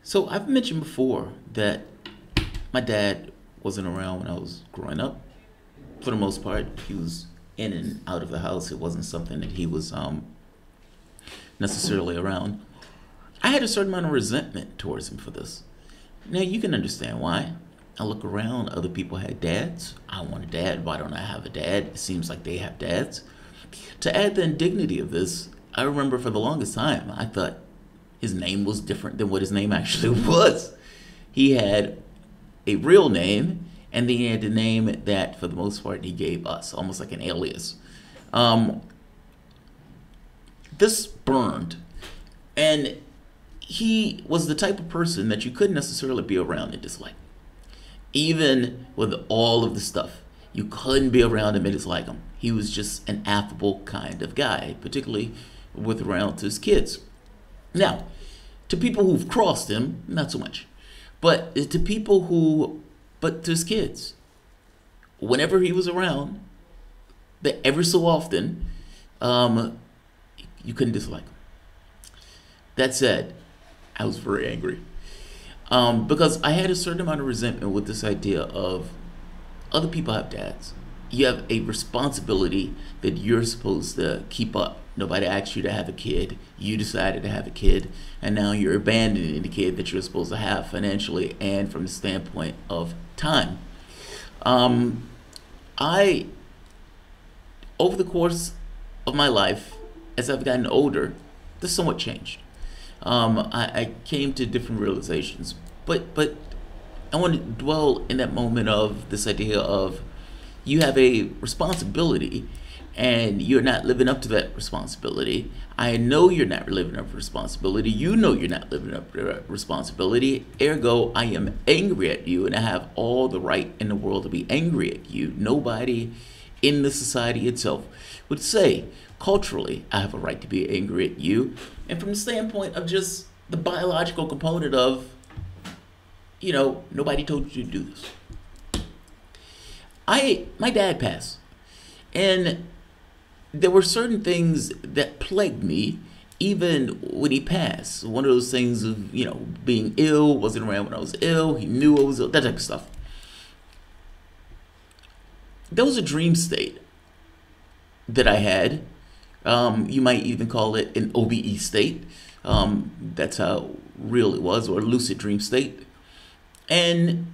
So I've mentioned before that my dad wasn't around when I was growing up. For the most part, he was in and out of the house. It wasn't something that he was necessarily around. I had a certain amount of resentment towards him for this. Now you can understand why. I look around, other people had dads. I want a dad. Why don't I have a dad? It seems like they have dads. To add the indignity of this, I remember for the longest time, I thought his name was different than what his name actually was. He had a real name, and then he had the name that, for the most part, he gave us, almost like an alias. Um, this burned, and he was the type of person that you couldn't necessarily be around and dislike. Even with all of the stuff, you couldn't be around him and dislike him. He was just an affable kind of guy, particularly with around to his kids. Now, to people who've crossed him, not so much. But to people who, but to his kids, whenever he was around, that every so often, you couldn't dislike him. That said, I was very angry because I had a certain amount of resentment with this idea of other people have dads. You have a responsibility that you're supposed to keep up. Nobody asked you to have a kid. You decided to have a kid, and now you're abandoning the kid that you're supposed to have financially and from the standpoint of time. I, over the course of my life, as I've gotten older, this somewhat changed. I came to different realizations, but I want to dwell in that moment of this idea of you have a responsibility and you're not living up to that responsibility. I know you're not living up to responsibility. You know you're not living up to that responsibility. Ergo, I am angry at you, and I have all the right in the world to be angry at you. Nobody in the society itself would say, culturally, I have a right to be angry at you. And from the standpoint of just the biological component of, nobody told you to do this. My dad passed, and there were certain things that plagued me even when he passed. One of those things of, being ill, wasn't around when I was ill, he knew I was ill, that type of stuff. There was a dream state that I had. You might even call it an OBE state. That's how real it was, or a lucid dream state. And,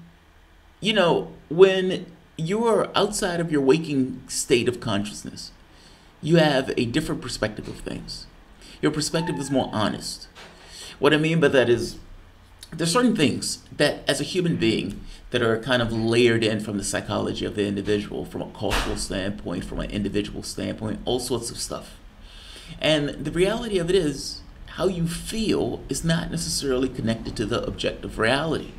when you're outside of your waking state of consciousness, you have a different perspective of things. Your perspective is more honest. What I mean by that is there's certain things that as a human being that are kind of layered in from the psychology of the individual, from a cultural standpoint, from an individual standpoint, all sorts of stuff. And the reality of it is how you feel is not necessarily connected to the objective reality.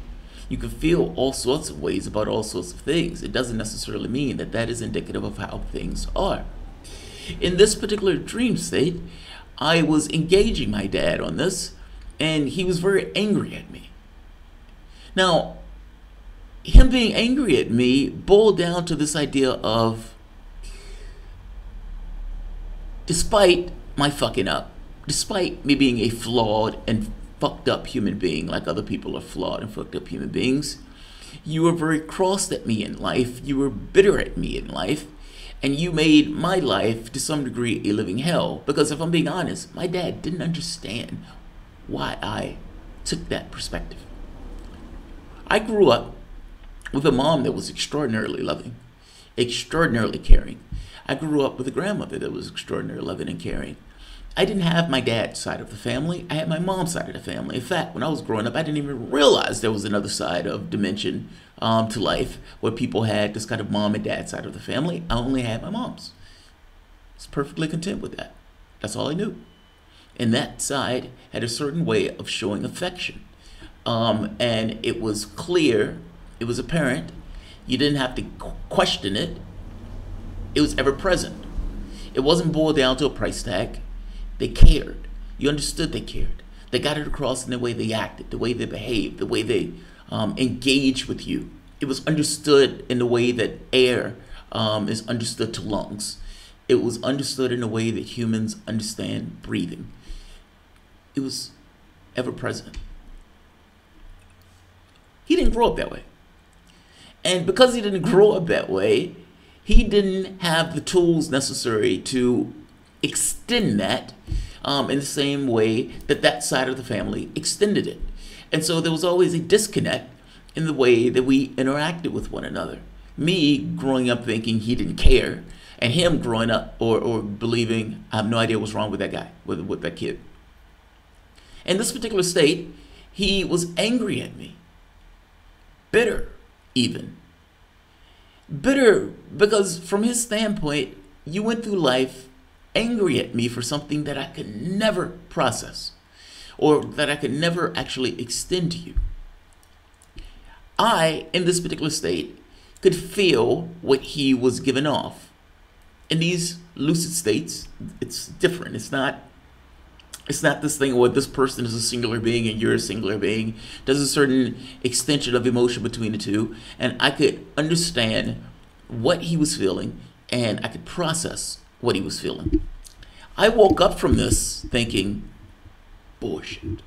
You can feel all sorts of ways about all sorts of things. It doesn't necessarily mean that that is indicative of how things are. In this particular dream state, I was engaging my dad on this, and he was very angry at me. Now, him being angry at me boiled down to this idea of, despite my fucking up, despite me being a flawed and fucked up human being, like other people are flawed and fucked up human beings, you were very cross at me in life, you were bitter at me in life, and you made my life, to some degree, a living hell. Because if I'm being honest, my dad didn't understand why I took that perspective. I grew up with a mom that was extraordinarily loving, extraordinarily caring. I grew up with a grandmother that was extraordinarily loving and caring. I didn't have my dad's side of the family. I had my mom's side of the family. In fact, when I was growing up, I didn't even realize there was another side of dimension to life where people had this kind of mom and dad side of the family. I only had my mom's. I was perfectly content with that. That's all I knew. And that side had a certain way of showing affection. And it was clear, it was apparent, you didn't have to question it. It was ever present. It wasn't boiled down to a price tag. They cared. You understood they cared. They got it across in the way they acted, the way they behaved, the way they engaged with you. It was understood in the way that air is understood to lungs. It was understood in a way that humans understand breathing. It was ever present. He didn't grow up that way. And because he didn't grow up that way, he didn't have the tools necessary to extend that in the same way that that side of the family extended it. And so there was always a disconnect in the way that we interacted with one another. Me growing up thinking he didn't care, and him growing up or believing I have no idea what's wrong with that guy, with that kid. In this particular state, he was angry at me. Bitter, even. Bitter because from his standpoint, you went through life angry at me for something that I could never process or that I could never actually extend to you. I, in this particular state, could feel what he was giving off. In these lucid states, it's different. It's not this thing where this person is a singular being and you're a singular being. There's a certain extension of emotion between the two, and I could understand what he was feeling and I could process what he was feeling. I woke up from this thinking, bullshit.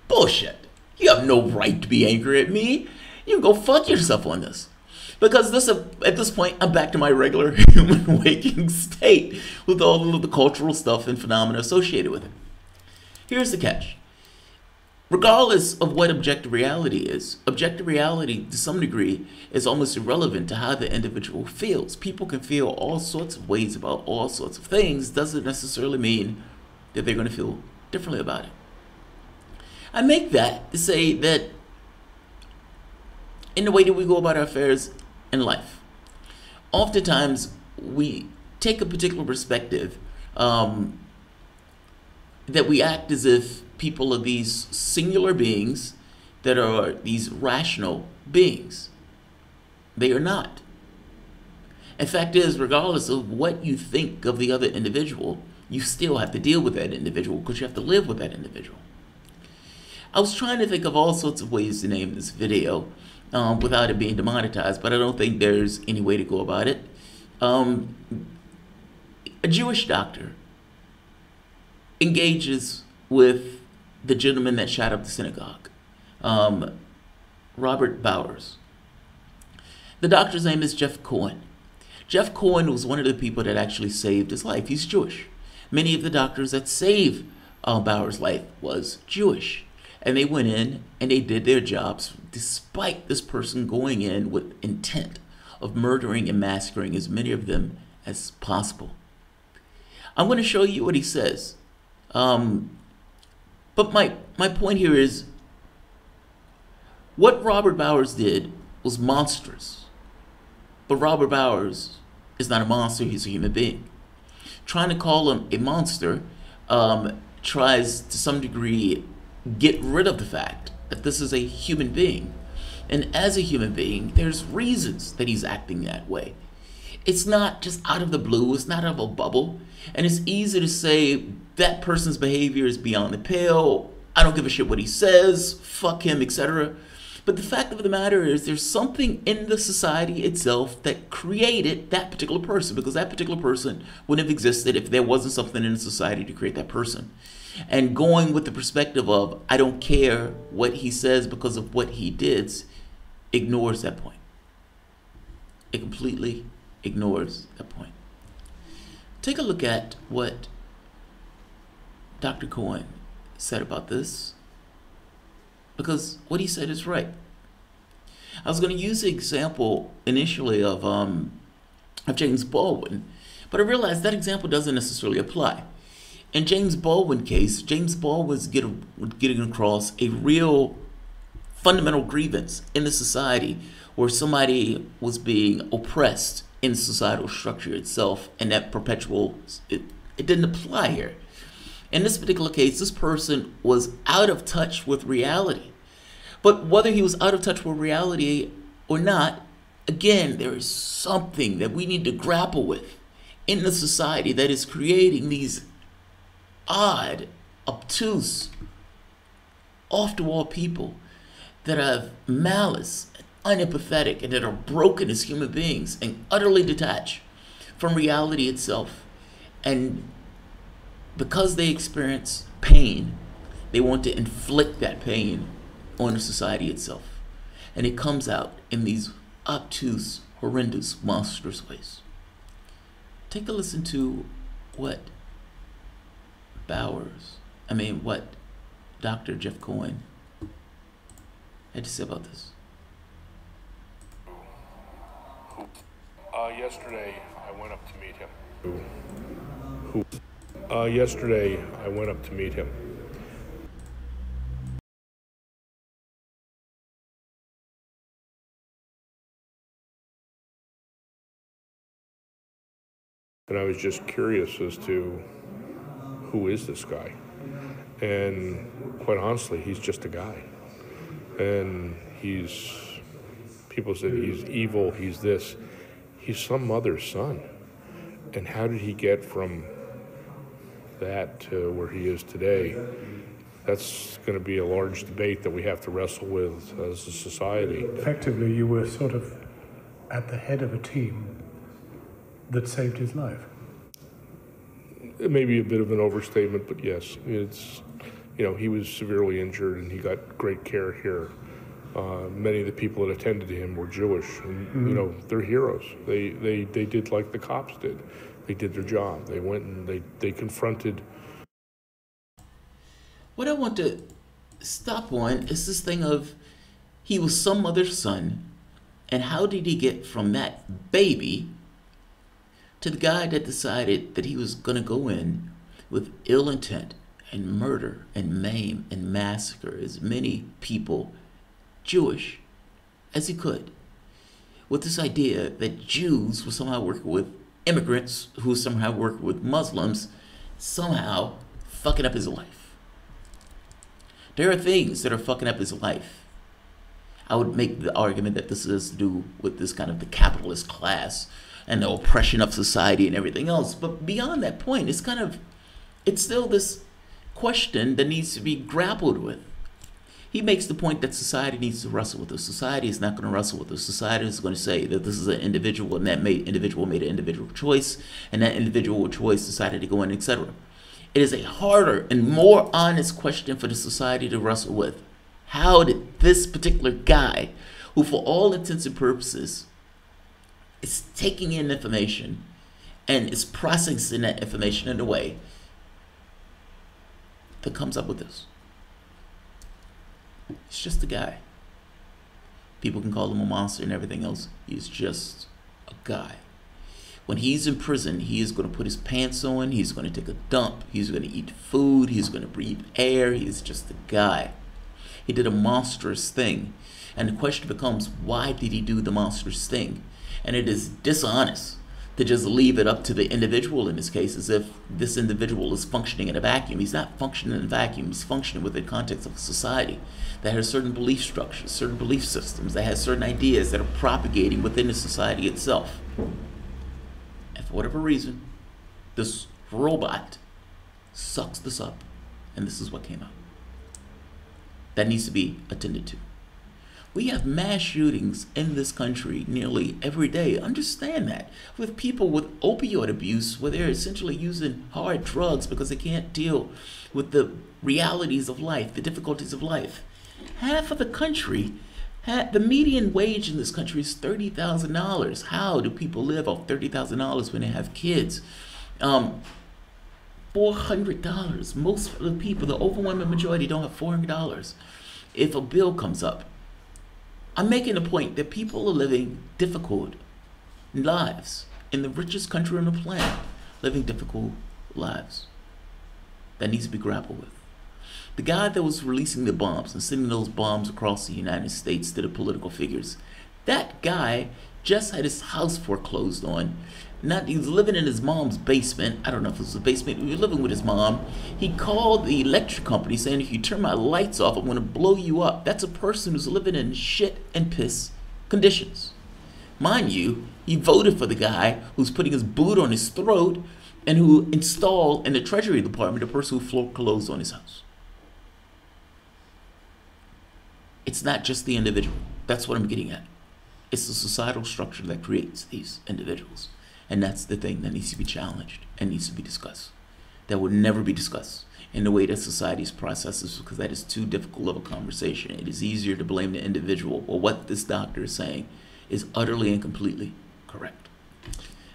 Bullshit. You have no right to be angry at me. You can go fuck yourself on this. Because at this point, I'm back to my regular human waking state with all of the cultural stuff and phenomena associated with it. Here's the catch. Regardless of what objective reality is, objective reality to some degree is almost irrelevant to how the individual feels. People can feel all sorts of ways about all sorts of things. Doesn't necessarily mean that they're going to feel differently about it. I make that to say that in the way that we go about our affairs in life, oftentimes we take a particular perspective that we act as if people are these singular beings that are these rational beings. They are not. In fact is, regardless of what you think of the other individual, you still have to deal with that individual because you have to live with that individual. I was trying to think of all sorts of ways to name this video without it being demonetized, but I don't think there's any way to go about it. A Jewish doctor engages with the gentleman that shot up the synagogue, Robert Bowers. The doctor's name is Jeff Cohen. Jeff Cohen was one of the people that actually saved his life. He's Jewish. Many of the doctors that saved Bowers' life was Jewish. And they went in and they did their jobs despite this person going in with intent of murdering and massacring as many of them as possible. I'm going to show you what he says. But my point here is what Robert Bowers did was monstrous. But Robert Bowers is not a monster, he's a human being. Trying to call him a monster tries to some degree get rid of the fact that this is a human being. And as a human being, there's reasons that he's acting that way. It's not just out of the blue, it's not out of a bubble. And it's easy to say that person's behavior is beyond the pale, I don't give a shit what he says, fuck him, etc. But the fact of the matter is there's something in the society itself that created that particular person, because that particular person wouldn't have existed if there wasn't something in the society to create that person. And going with the perspective of I don't care what he says because of what he did ignores that point. It completely ignores that point. Take a look at what Dr. Cohen said about this, because what he said is right. I was going to use the example initially of James Baldwin, but I realized that example doesn't necessarily apply. In James Baldwin's case, James Baldwin was getting across a real fundamental grievance in the society where somebody was being oppressed in the societal structure itself, and that perpetual, it didn't apply here. In this particular case, this person was out of touch with reality. But whether he was out of touch with reality or not, again, there is something that we need to grapple with in the society that is creating these odd, obtuse, off-the-wall people that have malice, unempathetic, and that are broken as human beings and utterly detached from reality itself. And because they experience pain, they want to inflict that pain on the society itself. And it comes out in these obtuse, horrendous, monstrous ways. Take a listen to what what Dr. Jeff Cohen had to say about this. Yesterday, I went up to meet him. Yesterday, I went up to meet him. And I was just curious as to who is this guy? And quite honestly, he's just a guy. And people said he's evil, he's this. He's some mother's son. And how did he get from that to where he is today? That's going to be a large debate that we have to wrestle with as a society. Effectively, you were sort of at the head of a team that saved his life. It may be a bit of an overstatement, but yes, he was severely injured and he got great care here. Many of the people that attended to him were Jewish, and they're heroes. They did like the cops did. They did their job. They went and they confronted. What I want to stop on is this thing of he was some mother's son, and how did he get from that baby to the guy that decided that he was going to go in with ill intent and murder and maim and massacre as many people, Jewish, as he could, with this idea that Jews were somehow working with immigrants who somehow work with Muslims, somehow fucking up his life. There are things that are fucking up his life. I would make the argument that this has to do with this kind of the capitalist class and the oppression of society and everything else. But beyond that point, it's still this question that needs to be grappled with. He makes the point that society needs to wrestle with this. Society is not going to wrestle with this. Society is going to say that this is an individual, and that individual made an individual choice, and that individual choice decided to go in, etc. It is a harder and more honest question for the society to wrestle with. How did this particular guy, who for all intents and purposes is taking in information and is processing that information in a way that comes up with this? He's just a guy. People can call him a monster and everything else. He's just a guy. When he's in prison, he is going to put his pants on. He's going to take a dump. He's going to eat food. He's going to breathe air. He's just a guy. He did a monstrous thing. And the question becomes, why did he do the monstrous thing? And it is dishonest to just leave it up to the individual in this case, as if this individual is functioning in a vacuum. He's not functioning in a vacuum. He's functioning within the context of a society that has certain belief structures, certain belief systems, that has certain ideas that are propagating within the society itself. And for whatever reason, this robot sucks this up, and this is what came out. That needs to be attended to. We have mass shootings in this country nearly every day. Understand that. With people with opioid abuse, where they're essentially using hard drugs because they can't deal with the realities of life, the difficulties of life. Half of the country, the median wage in this country is $30,000. How do people live off $30,000 when they have kids? $400. Most of the people, the overwhelming majority, don't have $400. If a bill comes up, I'm making the point that people are living difficult lives in the richest country on the planet, living difficult lives that needs to be grappled with. The guy that was releasing the bombs and sending those bombs across the United States to the political figures, that guy just had his house foreclosed on. He was living in his mom's basement. I don't know if it was a basement. He was living with his mom. He called the electric company saying, if you turn my lights off, I'm going to blow you up. That's a person who's living in shit and piss conditions. Mind you, he voted for the guy who's putting his boot on his throat and who installed in the Treasury Department the person who foreclosed on his house. It's not just the individual. That's what I'm getting at. It's the societal structure that creates these individuals. And that's the thing that needs to be challenged and needs to be discussed. That would never be discussed in the way that society's processes, because that is too difficult of a conversation. It is easier to blame the individual. Well, what this doctor is saying is utterly and completely correct.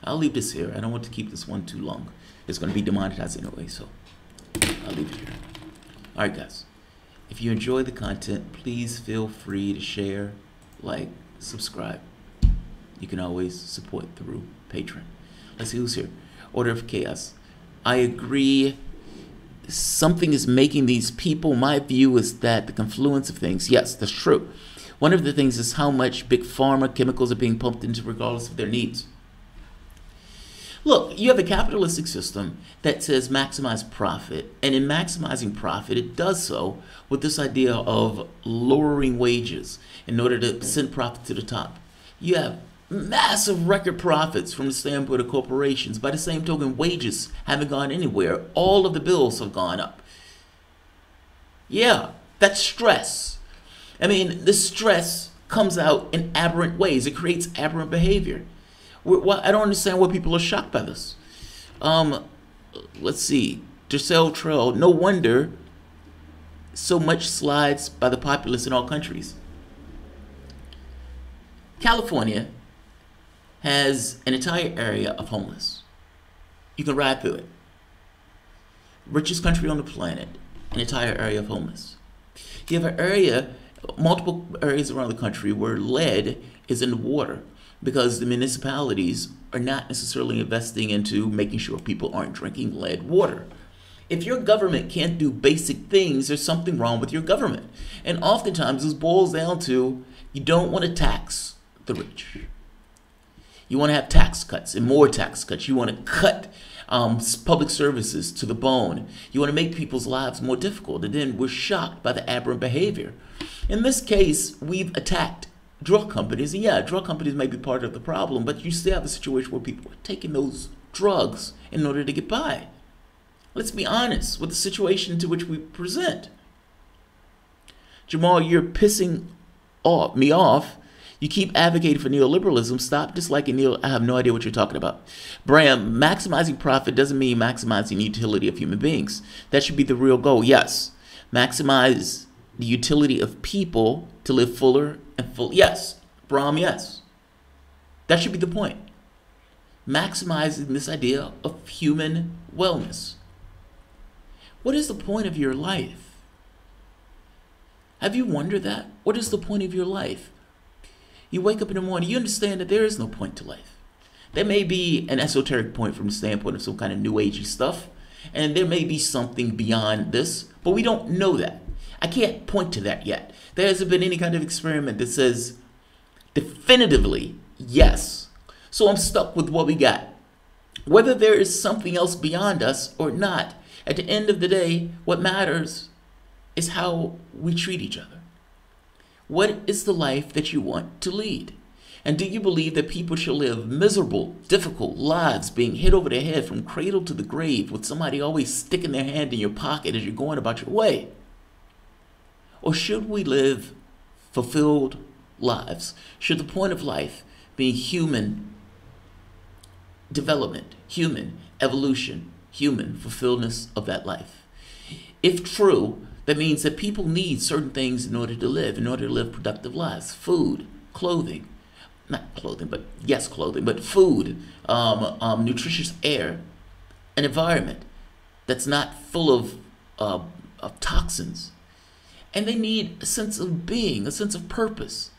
I'll leave this here. I don't want to keep this one too long. It's going to be demonetized anyway, so I'll leave it here. All right, guys. If you enjoy the content, please feel free to share, like, subscribe. You can always support through Patreon. Let's see who's here. Order of Chaos. I agree. Something is making these people, my view is that the confluence of things, yes, that's true. One of the things is how much big pharma chemicals are being pumped into regardless of their needs. Look, you have a capitalistic system that says maximize profit, and in maximizing profit, it does so with this idea of lowering wages in order to send profit to the top. You have massive record profits from the standpoint of corporations. By the same token, wages haven't gone anywhere. All of the bills have gone up. Yeah, that's stress. I mean, this stress comes out in aberrant ways. It creates aberrant behavior. I don't understand why people are shocked by this. Let's see. Giselle Trail, no wonder so much slides by the populace in all countries. California has an entire area of homeless. You can ride through it. Richest country on the planet, an entire area of homeless. You have an area, multiple areas around the country where lead is in the water because the municipalities are not necessarily investing into making sure people aren't drinking lead water. If your government can't do basic things, there's something wrong with your government. And oftentimes this boils down to you don't want to tax the rich. You want to have tax cuts and more tax cuts. You want to cut public services to the bone. You want to make people's lives more difficult. And then we're shocked by the aberrant behavior. In this case, we've attacked drug companies. And yeah, drug companies may be part of the problem, but you still have a situation where people are taking those drugs in order to get by. Let's be honest with the situation to which we present. Jamarl, you're pissing me off. You keep advocating for neoliberalism. Stop disliking I have no idea what you're talking about. Bram, maximizing profit doesn't mean maximizing the utility of human beings. That should be the real goal. Yes. Maximize the utility of people to live fuller and full. Yes. Bram, yes. That should be the point. Maximizing this idea of human wellness. What is the point of your life? Have you wondered that? What is the point of your life? You wake up in the morning, you understand that there is no point to life. There may be an esoteric point from the standpoint of some kind of new agey stuff, and there may be something beyond this, but we don't know that. I can't point to that yet. There hasn't been any kind of experiment that says definitively yes. So I'm stuck with what we got. Whether there is something else beyond us or not, at the end of the day, what matters is how we treat each other. What is the life that you want to lead? And do you believe that people should live miserable, difficult lives, being hit over the head from cradle to the grave with somebody always sticking their hand in your pocket as you're going about your way? Or should we live fulfilled lives? Should the point of life be human development, human evolution, human fulfillment of that life? If true, that means that people need certain things in order to live productive lives. Food, clothing, not clothing, but yes, clothing, but food, nutritious air, an environment that's not full of toxins. And they need a sense of being, a sense of purpose.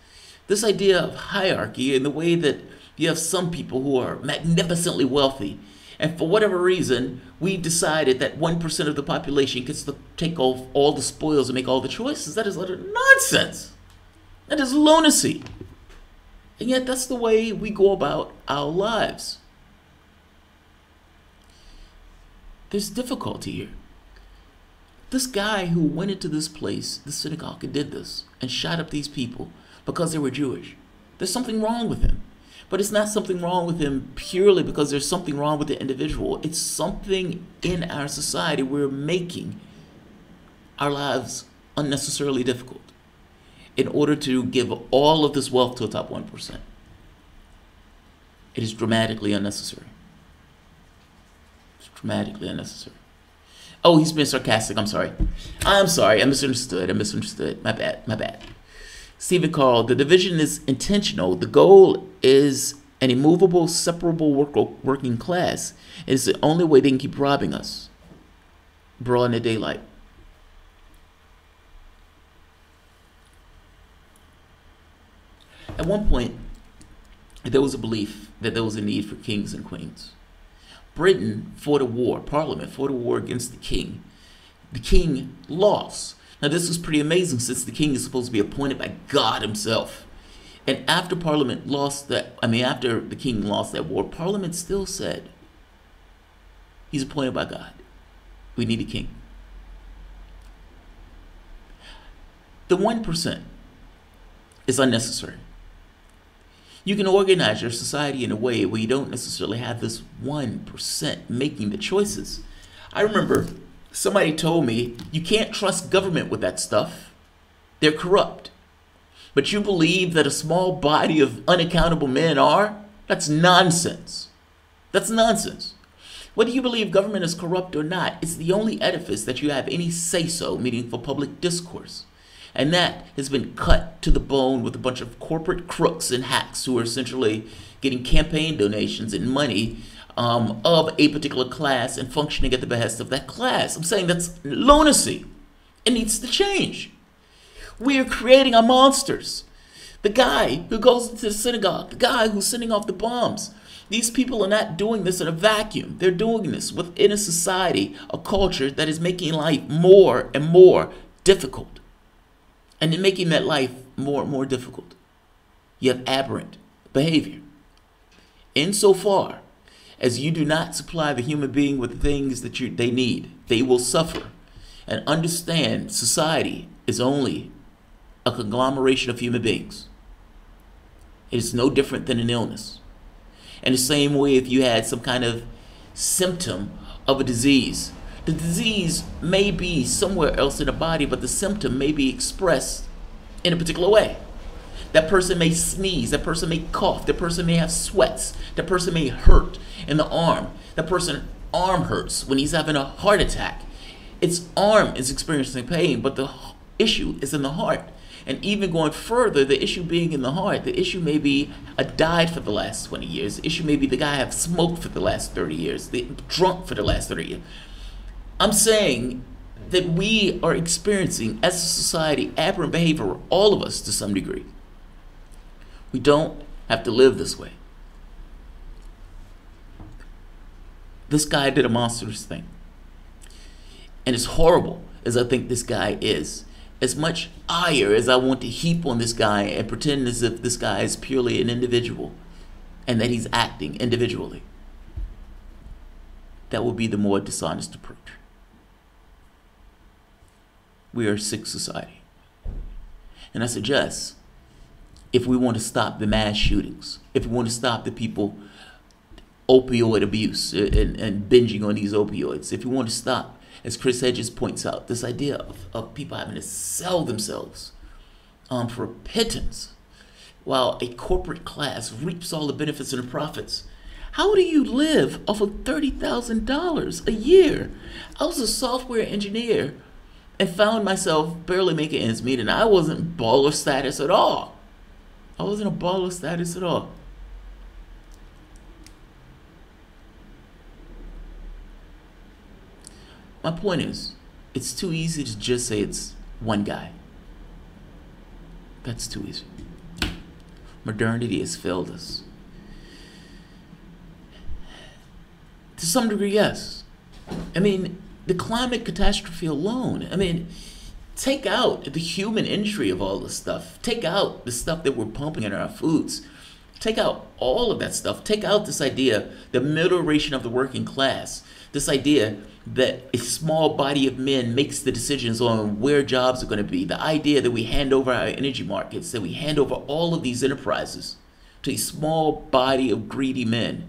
This idea of hierarchy and the way that you have some people who are magnificently wealthy, and for whatever reason, we decided that 1% of the population gets to take off all the spoils and make all the choices. That is utter nonsense. That is lunacy. And yet that's the way we go about our lives. There's difficulty here. This guy who went into this place, the synagogue, and did this, and shot up these people because they were Jewish, there's something wrong with him. But it's not something wrong with him purely because there's something wrong with the individual. It's something in our society. We're making our lives unnecessarily difficult in order to give all of this wealth to the top 1%. It is dramatically unnecessary. It's dramatically unnecessary. Oh, he's being sarcastic. I'm sorry. I'm sorry. I misunderstood. My bad. My bad. Stephen Carl, the division is intentional. The goal is an immovable, separable working class. It's the only way they can keep robbing us. Broad in the daylight. At one point, there was a belief that there was a need for kings and queens. Britain fought a war, Parliament fought a war against the king. The king lost. Now this was pretty amazing since the king is supposed to be appointed by God himself. And after Parliament lost that, after the king lost that war, Parliament still said, he's appointed by God. We need a king. The 1% is unnecessary. You can organize your society in a way where you don't necessarily have this 1% making the choices. I remember somebody told me, you can't trust government with that stuff. They're corrupt. But you believe that a small body of unaccountable men are? That's nonsense. That's nonsense. Whether you believe government is corrupt or not, it's the only edifice that you have any say-so, meaning for public discourse. And that has been cut to the bone with a bunch of corporate crooks and hacks who are essentially getting campaign donations and money of a particular class and functioning at the behest of that class. I'm saying that's lunacy. It needs to change. We are creating our monsters. The guy who goes into the synagogue, the guy who's sending off the bombs. These people are not doing this in a vacuum. They're doing this within a society, a culture that is making life more and more difficult. And in making that life more and more difficult, you have aberrant behavior. Insofar as you do not supply the human being with the things that they need, they will suffer. And understand society is only a conglomeration of human beings. It is no different than an illness. In the same way, if you had some kind of symptom of a disease, the disease may be somewhere else in the body, but the symptom may be expressed in a particular way. That person may sneeze, that person may cough, that person may have sweats, that person may hurt in the arm, that person's arm hurts when he's having a heart attack. Its arm is experiencing pain, but the issue is in the heart. And even going further, the issue being in the heart, the issue may be I died for the last 20 years. The issue may be the guy have smoked for the last 30 years, the drunk for the last 30 years. I'm saying that we are experiencing, as a society, aberrant behavior, all of us to some degree. We don't have to live this way. This guy did a monstrous thing. And as horrible as I think this guy is, as much ire as I want to heap on this guy and pretend as if this guy is purely an individual and that he's acting individually, that would be the more dishonest approach. We are a sick society. And I suggest, if we want to stop the mass shootings, if we want to stop the people opioid abuse and binging on these opioids, if we want to stop, as Chris Hedges points out, this idea of people having to sell themselves for a pittance while a corporate class reaps all the benefits and the profits. How do you live off of $30,000 a year? I was a software engineer and found myself barely making ends meet, and I wasn't baller status at all. I wasn't a baller status at all. My point is, it's too easy to just say it's one guy. That's too easy. Modernity has failed us. To some degree, yes. I mean, the climate catastrophe alone, take out the human injury of all this stuff. Take out the stuff that we're pumping in our foods. Take out all of that stuff. Take out this idea, the middle-ration of the working class. This idea that a small body of men makes the decisions on where jobs are going to be. The idea that we hand over our energy markets, that we hand over all of these enterprises to a small body of greedy men.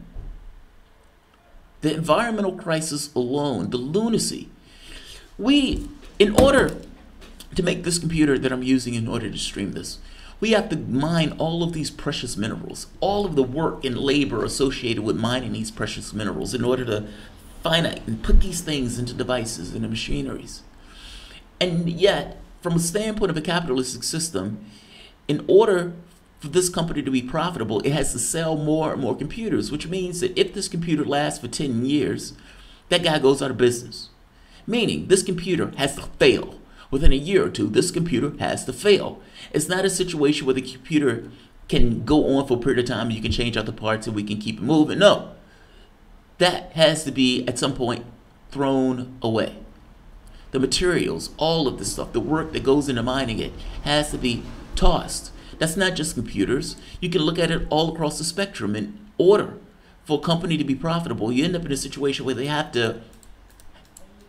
The environmental crisis alone, the lunacy. In order to make this computer that I'm using in order to stream this, we have to mine all of these precious minerals, all of the work and labor associated with mining these precious minerals in order to finite and put these things into devices and machineries. And yet, from a standpoint of a capitalistic system, in order for this company to be profitable, it has to sell more and more computers, which means that if this computer lasts for 10 years, that guy goes out of business. Meaning, this computer has to fail. Within a year or two, this computer has to fail. It's not a situation where the computer can go on for a period of time and you can change out the parts and we can keep it moving. No. That has to be, at some point, thrown away. The materials, all of this stuff, the work that goes into mining it, has to be tossed. That's not just computers. You can look at it all across the spectrum. In order for a company to be profitable, you end up in a situation where they have to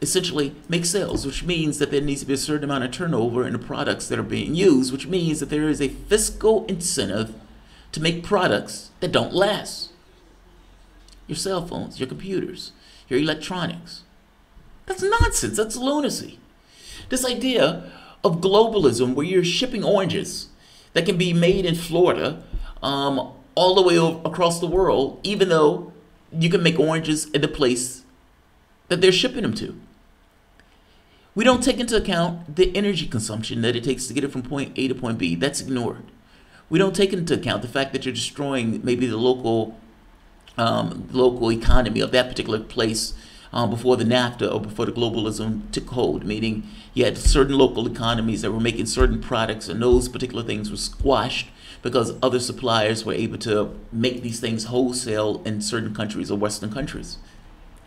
essentially make sales, which means that there needs to be a certain amount of turnover in the products that are being used, which means that there is a fiscal incentive to make products that don't last. Your cell phones, your computers, your electronics. That's nonsense. That's lunacy. This idea of globalism where you're shipping oranges that can be made in Florida all the way across the world, even though you can make oranges in the place that they're shipping them to. We don't take into account the energy consumption that it takes to get it from point A to point B. That's ignored. We don't take into account the fact that you're destroying maybe the local economy of that particular place before the NAFTA or before the globalism took hold, meaning you had certain local economies that were making certain products and those particular things were squashed because other suppliers were able to make these things wholesale in certain countries or Western countries.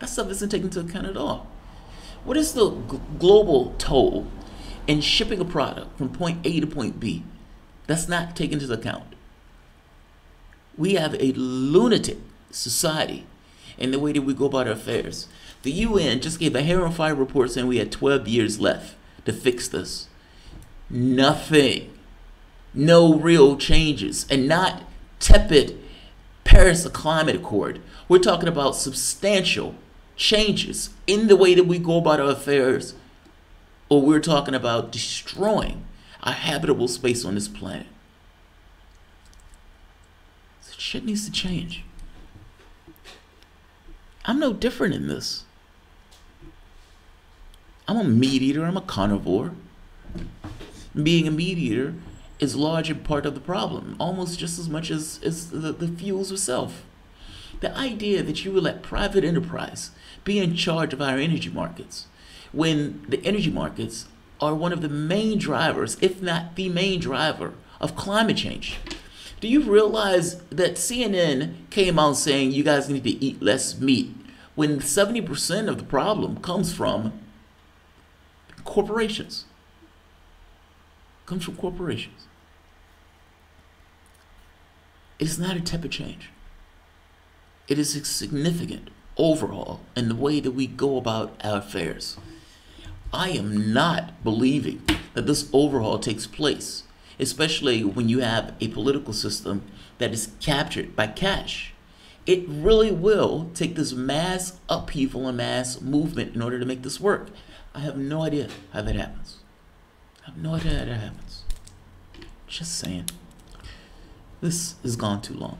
That stuff isn't taken into account at all. What is the global toll in shipping a product from point A to point B? That's not taken into account. We have a lunatic society in the way that we go about our affairs. The UN just gave a hair on fire report saying we had 12 years left to fix this. Nothing. No real changes. And not tepid Paris Climate Accord. We're talking about substantial changes in the way that we go about our affairs, or we're talking about destroying our habitable space on this planet. So shit needs to change. I'm no different in this. I'm a meat eater. I'm a carnivore. Being a meat eater is a larger part of the problem, almost just as much as the fuels itself. The idea that you would let private enterprise be in charge of our energy markets when the energy markets are one of the main drivers, if not the main driver, of climate change. Do you realize that CNN came out saying you guys need to eat less meat when 70% of the problem comes from corporations? Comes from corporations. It's not a tepid change. It is a significant overhaul in the way that we go about our affairs. I am not believing that this overhaul takes place, especially when you have a political system that is captured by cash. It really will take this mass upheaval and mass movement in order to make this work. I have no idea how that happens. I have no idea how that happens. Just saying. This has gone too long.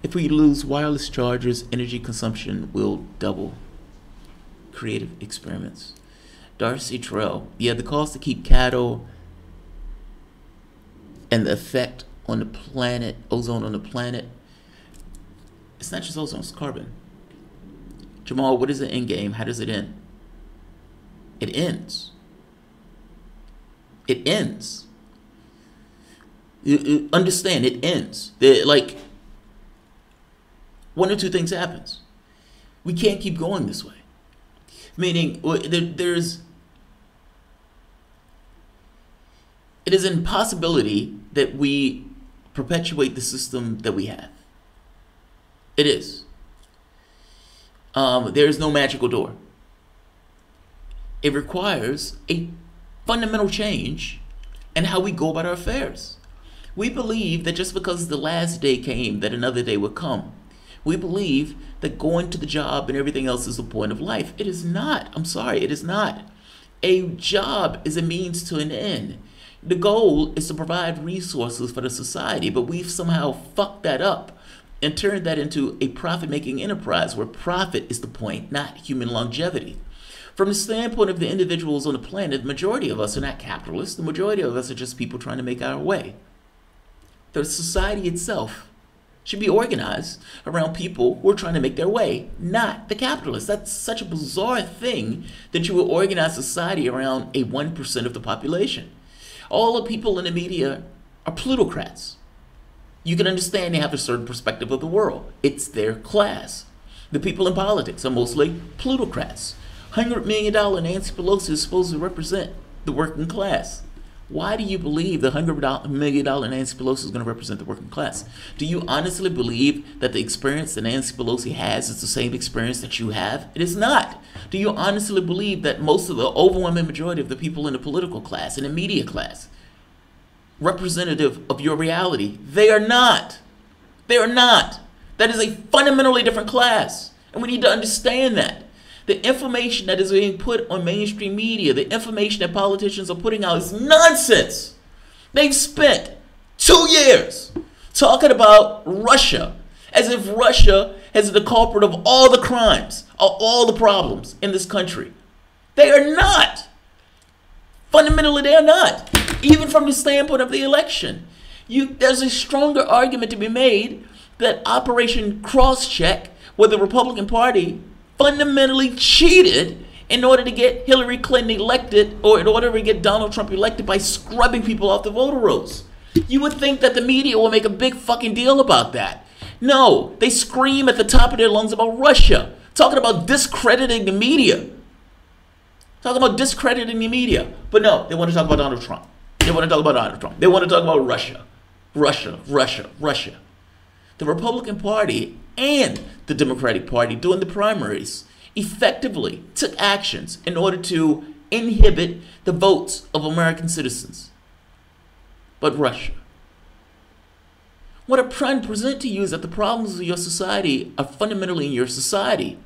If we lose wireless chargers, energy consumption will double. Creative experiments. Darcy Terrell. Yeah, the cost to keep cattle and the effect on the planet, ozone on the planet. It's not just ozone, it's carbon. Jamal, what is the end game? How does it end? It ends. It ends. You understand, it ends. Like, one or two things happens. We can't keep going this way. Meaning, it is an impossibility that we perpetuate the system that we have. It is. There is no magical door. It requires a fundamental change in how we go about our affairs. We believe that just because the last day came, that another day would come. We believe that going to the job and everything else is the point of life. It is not. I'm sorry, it is not. A job is a means to an end. The goal is to provide resources for the society, but we've somehow fucked that up and turned that into a profit-making enterprise where profit is the point, not human longevity. From the standpoint of the individuals on the planet, the majority of us are not capitalists. The majority of us are just people trying to make our way. The society itself should be organized around people who are trying to make their way, not the capitalists. That's such a bizarre thing that you would organize society around a 1% of the population. All the people in the media are plutocrats. You can understand they have a certain perspective of the world. It's their class. The people in politics are mostly plutocrats. $100 million Nancy Pelosi is supposed to represent the working class. Why do you believe the $100 million Nancy Pelosi is going to represent the working class? Do you honestly believe that the experience that Nancy Pelosi has is the same experience that you have? It is not. Do you honestly believe that most of the overwhelming majority of the people in the political class and the media class representative of your reality? They are not. They are not. That is a fundamentally different class. And we need to understand that. The information that is being put on mainstream media, the information that politicians are putting out is nonsense. They've spent 2 years talking about Russia as if Russia is the culprit of all the crimes, of all the problems in this country. They are not. Fundamentally, they are not. Even from the standpoint of the election, there's a stronger argument to be made that Operation Crosscheck, where the Republican Party fundamentally cheated in order to get Hillary Clinton elected, or in order to get Donald Trump elected, by scrubbing people off the voter rolls. You would think that the media will make a big fucking deal about that. No, they scream at the top of their lungs about Russia, talking about discrediting the media. Talking about discrediting the media. But no, they want to talk about Donald Trump. They want to talk about Donald Trump. They want to talk about Russia. Russia, Russia, Russia. The Republican Party and the Democratic Party during the primaries effectively took actions in order to inhibit the votes of American citizens. But Russia. What I'm trying to present to you is that the problems of your society are fundamentally in your society.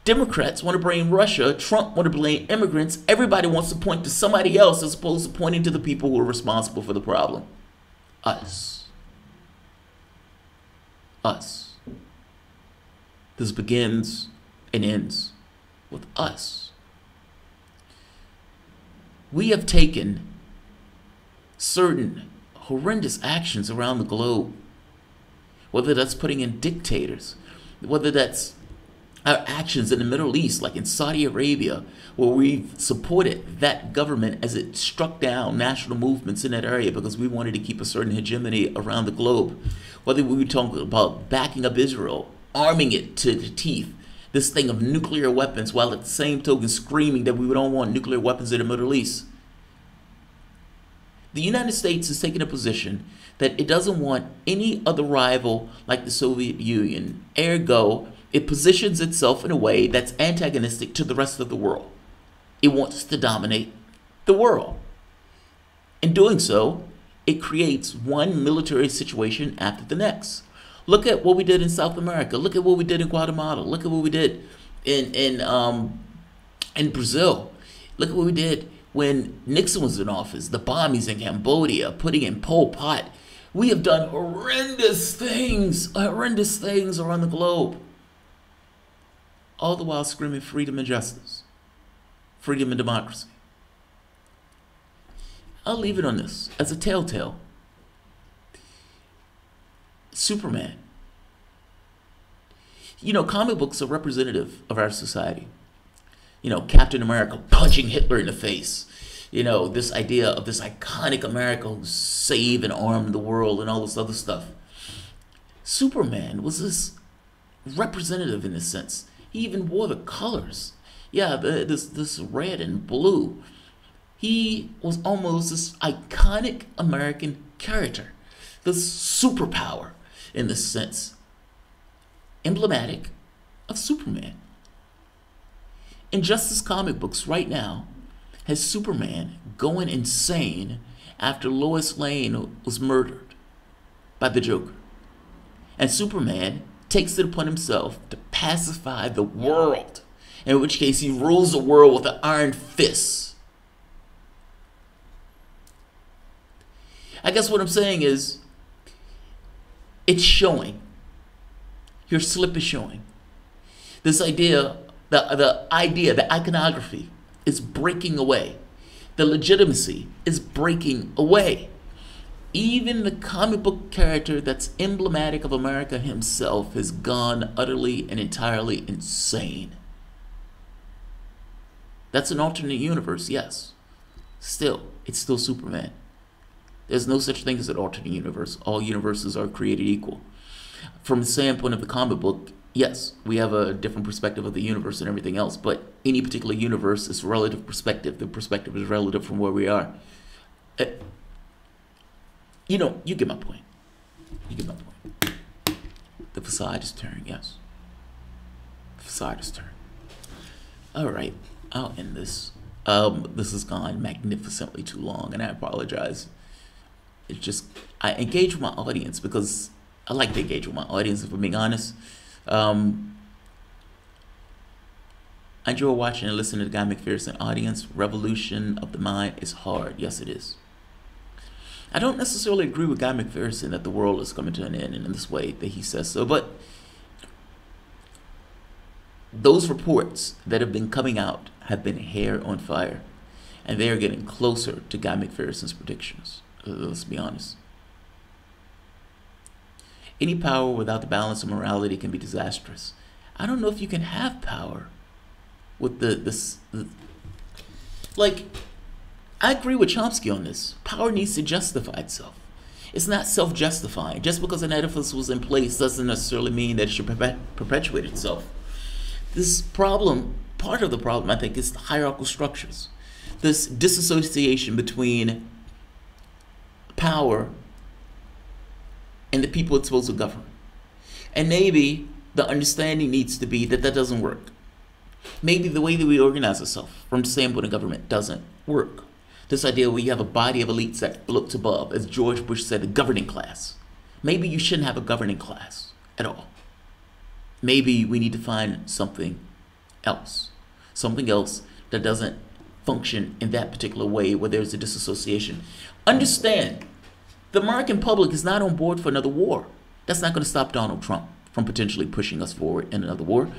Democrats want to blame Russia. Trump want to blame immigrants. Everybody wants to point to somebody else as opposed to pointing to the people who are responsible for the problem. Us. Us. This begins and ends with us. We have taken certain horrendous actions around the globe, whether that's putting in dictators, whether that's our actions in the Middle East, like in Saudi Arabia, where we've supported that government as it struck down national movements in that area because we wanted to keep a certain hegemony around the globe. Whether we were talking about backing up Israel, arming it to the teeth, this thing of nuclear weapons, while at the same token screaming that we don't want nuclear weapons in the Middle East. The United States has taken a position that it doesn't want any other rival like the Soviet Union. Ergo, it positions itself in a way that's antagonistic to the rest of the world. It wants to dominate the world. In doing so, it creates one military situation after the next. Look at what we did in South America. Look at what we did in Guatemala. Look at what we did in Brazil. Look at what we did when Nixon was in office. The bombings in Cambodia, putting in Pol Pot. We have done horrendous things around the globe. All the while screaming freedom and justice, freedom and democracy. I'll leave it on this as a telltale. Superman. You know, comic books are representative of our society. You know, Captain America punching Hitler in the face. You know, this idea of this iconic America who saved and armed the world and all this other stuff. Superman was this representative in this sense. He even wore the colors. Yeah, this red and blue. He was almost this iconic American character. This superpower in this sense. Emblematic of Superman. Injustice comic books right now has Superman going insane after Lois Lane was murdered by the Joker. And Superman takes it upon himself to pacify the world, in which case he rules the world with an iron fist. I guess what I'm saying is, it's showing Your slip is showing. This idea, the iconography is breaking away. The legitimacy is breaking away. Even the comic book character that's emblematic of America himself has gone utterly and entirely insane. That's an alternate universe, yes. Still, it's still Superman. There's no such thing as an alternate universe. All universes are created equal. From the standpoint of the comic book, yes, we have a different perspective of the universe and everything else, but any particular universe is relative perspective. The perspective is relative from where we are. You get my point. You get my point. The facade is turned, yes. The facade is turned. All right, I'll end this. This has gone magnificently too long, and I apologize. It's just, I engage with my audience because I like to engage with my audience, if I'm being honest. I enjoy watching and listening to the Guy McPherson audience. Revolution of the mind is hard. Yes, it is. I don't necessarily agree with Guy McPherson that the world is coming to an end in this way that he says so, but those reports that have been coming out have been hair on fire, and they are getting closer to Guy McPherson's predictions. Let's be honest. Any power without the balance of morality can be disastrous. I don't know if you can have power with I agree with Chomsky on this. Power needs to justify itself. It's not self-justifying. Just because an edifice was in place doesn't necessarily mean that it should perpetuate itself. This problem, part of the problem, I think, is the hierarchical structures. This disassociation between power and the people it's supposed to govern. And maybe the understanding needs to be that that doesn't work. Maybe the way that we organize ourselves from the standpoint of government doesn't work. This idea where you have a body of elites that floats above, as George Bush said, a governing class. Maybe you shouldn't have a governing class at all. Maybe we need to find something else. Something else that doesn't function in that particular way where there's a disassociation. Understand, the American public is not on board for another war. That's not going to stop Donald Trump from potentially pushing us forward in another war.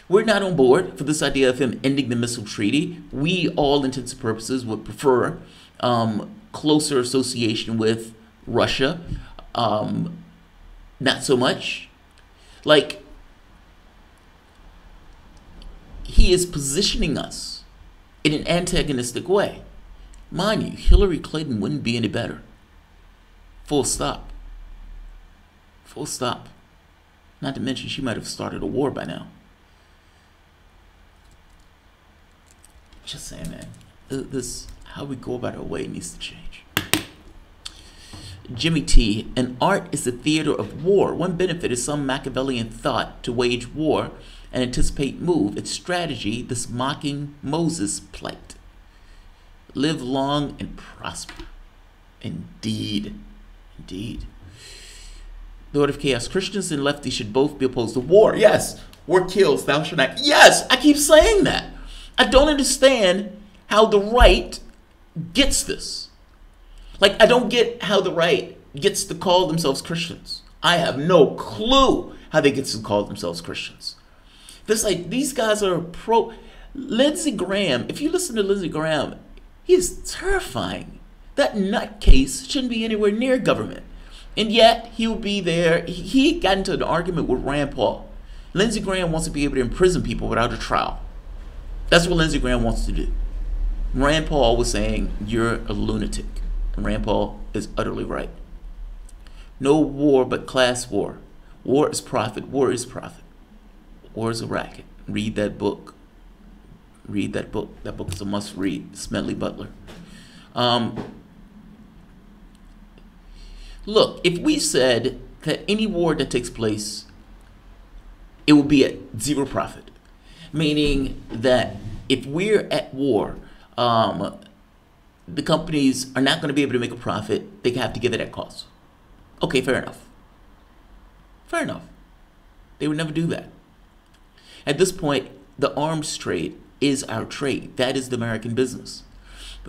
We're not on board for this idea of him ending the missile treaty. We, all intents and purposes, would prefer closer association with Russia. Not so much. Like, he is positioning us in an antagonistic way. Mind you, Hillary Clinton wouldn't be any better. Full stop. Full stop. Not to mention, she might have started a war by now. Just saying, man. This, how we go about our way needs to change. Jimmy T. An art is the theater of war. One benefit is some Machiavellian thought to wage war and anticipate move. Its strategy, this mocking Moses plight. Live long and prosper. Indeed. Indeed. Lord of Chaos. Christians and lefties should both be opposed to war. Yes. War kills, thou shalt not. Yes, I keep saying that. I don't understand how the right gets this. Like, I don't get how the right gets to call themselves Christians. I have no clue how they get to call themselves Christians. This, like, these guys are pro. Lindsey Graham, if you listen to Lindsey Graham, he is terrifying. That nutcase shouldn't be anywhere near government. And yet, he'll be there. He got into an argument with Rand Paul. Lindsey Graham wants to be able to imprison people without a trial. That's what Lindsey Graham wants to do. Rand Paul was saying, you're a lunatic. And Rand Paul is utterly right. No war but class war. War is profit. War is profit. War is a racket. Read that book. Read that book. That book is a must read. Smedley Butler. Look, if we said that any war that takes place, it will be at zero profit. Meaning that if we're at war, the companies are not going to be able to make a profit. They have to give it at cost. Okay, fair enough. Fair enough. They would never do that. At this point, the arms trade is our trade. That is the American business.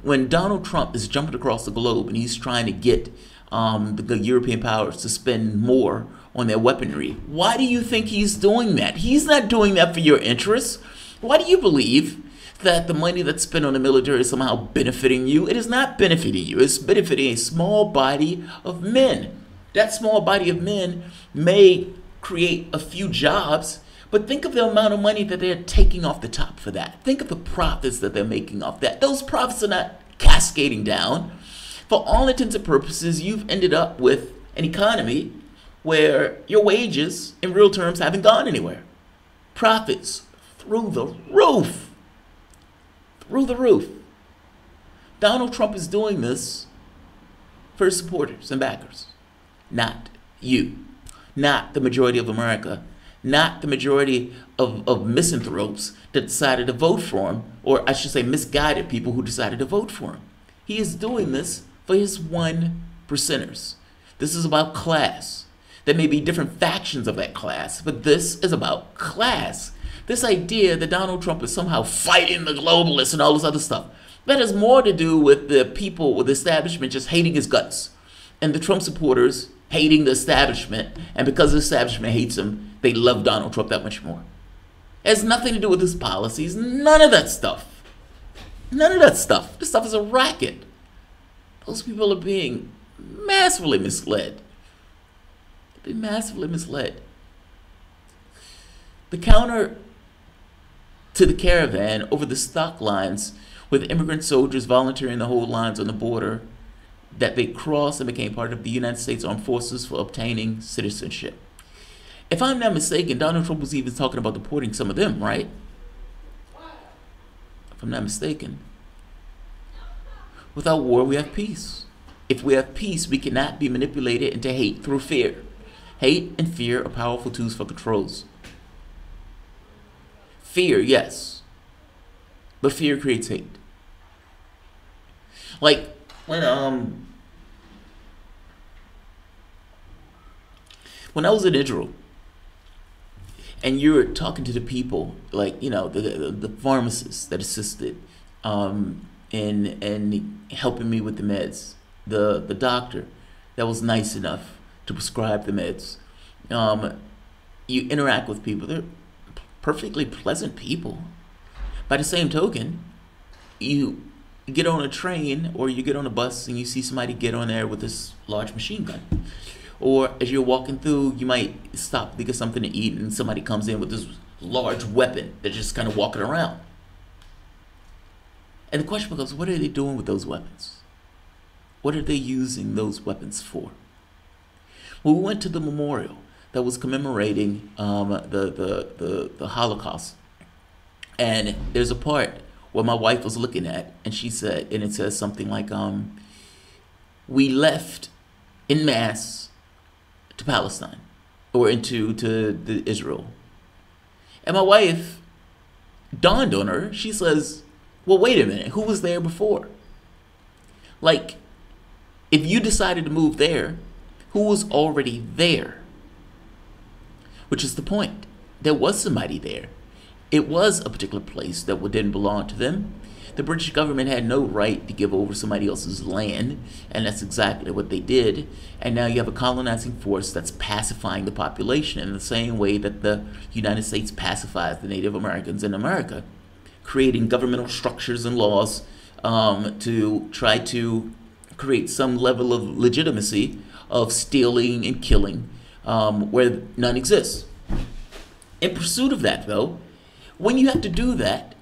When Donald Trump is jumping across the globe and he's trying to get the European powers to spend more on their weaponry. Why do you think he's doing that? He's not doing that for your interests. Why do you believe that the money that's spent on the military is somehow benefiting you? It is not benefiting you. It's benefiting a small body of men. That small body of men may create a few jobs, but think of the amount of money that they're taking off the top for that. Think of the profits that they're making off that. Those profits are not cascading down. For all intents and purposes, you've ended up with an economy where your wages, in real terms, haven't gone anywhere. Profits through the roof. Through the roof. Donald Trump is doing this for his supporters and backers. Not you. Not the majority of America. Not the majority of misanthropes that decided to vote for him, or I should say misguided people who decided to vote for him. He is doing this for his 1%ers. This is about class. There may be different factions of that class, but this is about class. This idea that Donald Trump is somehow fighting the globalists and all this other stuff, that has more to do with the people, with the establishment just hating his guts, and the Trump supporters hating the establishment, and because the establishment hates him, they love Donald Trump that much more. It has nothing to do with his policies, none of that stuff. None of that stuff. This stuff is a racket. Those people are being massively misled. They're being massively misled. The counter to the caravan over the stock lines with immigrant soldiers volunteering to hold lines on the border that they crossed and became part of the United States Armed Forces for obtaining citizenship. If I'm not mistaken, Donald Trump was even talking about deporting some of them, right? If I'm not mistaken. Without war, we have peace. If we have peace, we cannot be manipulated into hate through fear. Hate and fear are powerful tools for controls. Fear, yes. But fear creates hate. Like, when I was in Israel, and you were talking to the people, like, you know, the pharmacists that assisted in helping me with the meds, the doctor that was nice enough to prescribe the meds. You interact with people. They're perfectly pleasant people. By the same token, you get on a train or you get on a bus and you see somebody get on there with this large machine gun. Or as you're walking through, you might stop to get something to eat and somebody comes in with this large weapon. They're just kind of walking around. And the question becomes, what are they doing with those weapons? What are they using those weapons for? Well, we went to the memorial that was commemorating the Holocaust. And there's a part where my wife was looking at, and she said, and it says something like, we left en masse to Palestine, or to Israel. And my wife dawned on her. She says, well, wait a minute, who was there before? Like, if you decided to move there, who was already there? Which is the point. There was somebody there. It was a particular place that didn't belong to them. The British government had no right to give over somebody else's land, and that's exactly what they did. And now you have a colonizing force that's pacifying the population in the same way that the United States pacifies the Native Americans in America, creating governmental structures and laws to try to create some level of legitimacy of stealing and killing where none exists. In pursuit of that, though, when you have to do that,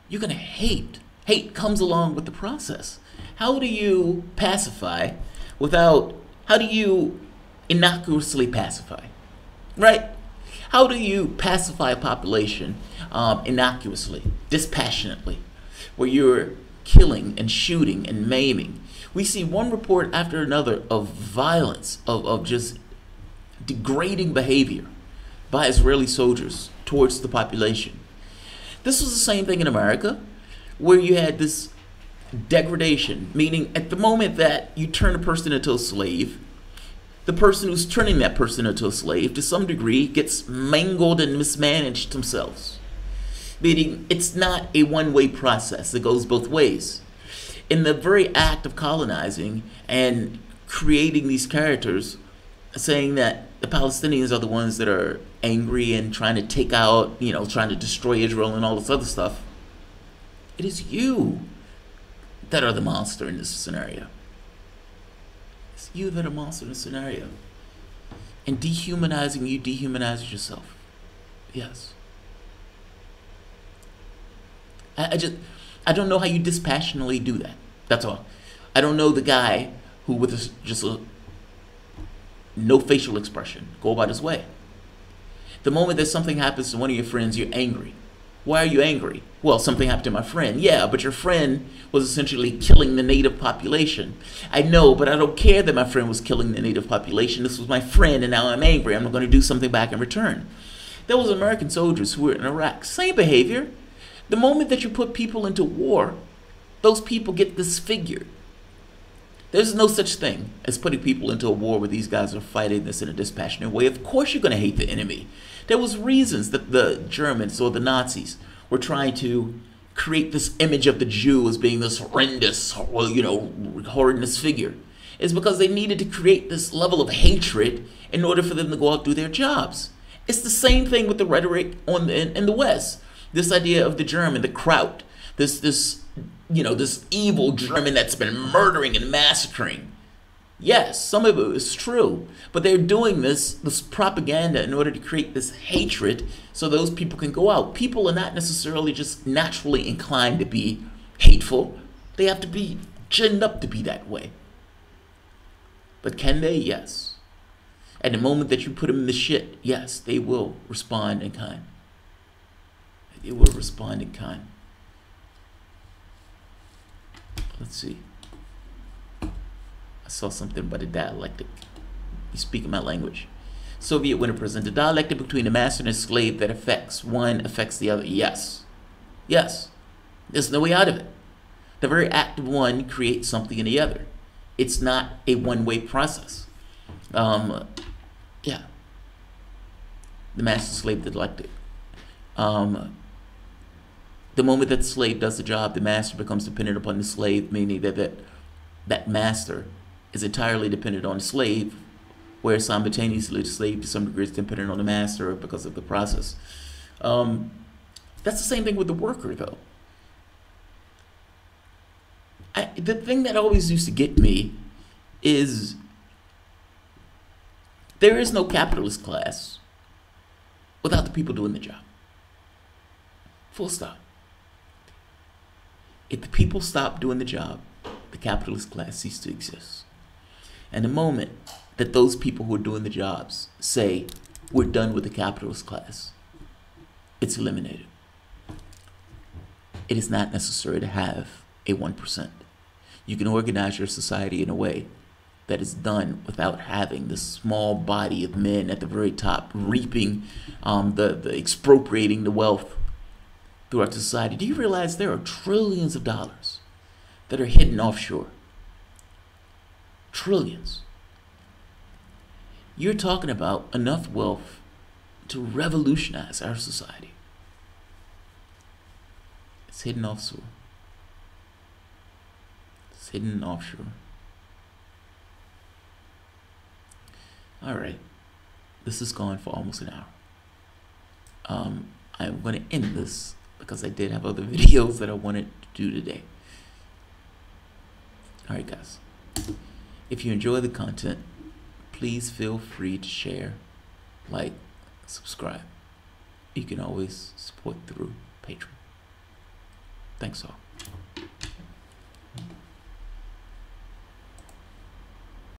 you're going to hate. Hate comes along with the process. How do you pacify how do you innocuously pacify? Right? How do you pacify a population innocuously, dispassionately, where you're killing and shooting and maiming? We see one report after another of violence, of just degrading behavior by Israeli soldiers towards the population. This was the same thing in America, where you had this degradation, meaning at the moment that you turn a person into a slave, the person who's turning that person into a slave, to some degree, gets mangled and mismanaged themselves. Meaning, it's not a one-way process. It goes both ways. In the very act of colonizing and creating these characters, saying that the Palestinians are the ones that are angry and trying to take out, trying to destroy Israel and all this other stuff. It is you that are the monster in this scenario. It's you that are the monster in this scenario. And dehumanizing you dehumanizes yourself. Yes. I don't know how you dispassionately do that. That's all. I don't know the guy who with just no facial expression go about his way. The moment that something happens to one of your friends, you're angry. Why are you angry? Well, something happened to my friend. Yeah, but your friend was essentially killing the native population. I know, but I don't care that my friend was killing the native population. This was my friend, and now I'm angry. I'm going to do something back in return. There was American soldiers who were in Iraq. Same behavior. The moment that you put people into war, those people get disfigured. There's no such thing as putting people into a war where these guys are fighting this in a dispassionate way. Of course you're going to hate the enemy. There was reasons that the Germans or the Nazis were trying to create this image of the Jew as being this horrendous, horrendous figure. It's because they needed to create this level of hatred in order for them to go out and do their jobs. It's the same thing with the rhetoric in the West. This idea of the German, the Kraut, this evil German that's been murdering and massacring. Yes, some of it is true, but they're doing this propaganda in order to create this hatred so those people can go out. People are not necessarily just naturally inclined to be hateful. They have to be ginned up to be that way. But can they? Yes. At the moment that you put them in the shit, yes, they will respond in kind. They will respond in kind. Let's see. I saw something about a dialectic. You speak my language. Soviet winter present. The dialectic between the master and the slave that affects one affects the other. Yes. Yes. There's no way out of it. The very act of one creates something in the other. It's not a one-way process. Yeah. The master-slave dialectic. The moment that the slave does the job, the master becomes dependent upon the slave, meaning that master is entirely dependent on the slave, where simultaneously the slave to some degree is dependent on the master because of the process. That's the same thing with the worker, though. The thing that always used to get me is there is no capitalist class without the people doing the job. Full stop. If the people stop doing the job, the capitalist class ceases to exist. And the moment that those people who are doing the jobs say, we're done with the capitalist class, it's eliminated. It is not necessary to have a 1%. You can organize your society in a way that is done without having this small body of men at the very top reaping, the expropriating the wealth throughout society. Do you realize there are trillions of dollars that are hidden offshore? Trillions. You're talking about enough wealth to revolutionize our society. It's hidden offshore. It's hidden offshore. All right. This has gone for almost an hour. I'm going to end this because I did have other videos that I wanted to do today. All right, guys. If you enjoy the content, please feel free to share, like, subscribe. You can always support through Patreon. Thanks all.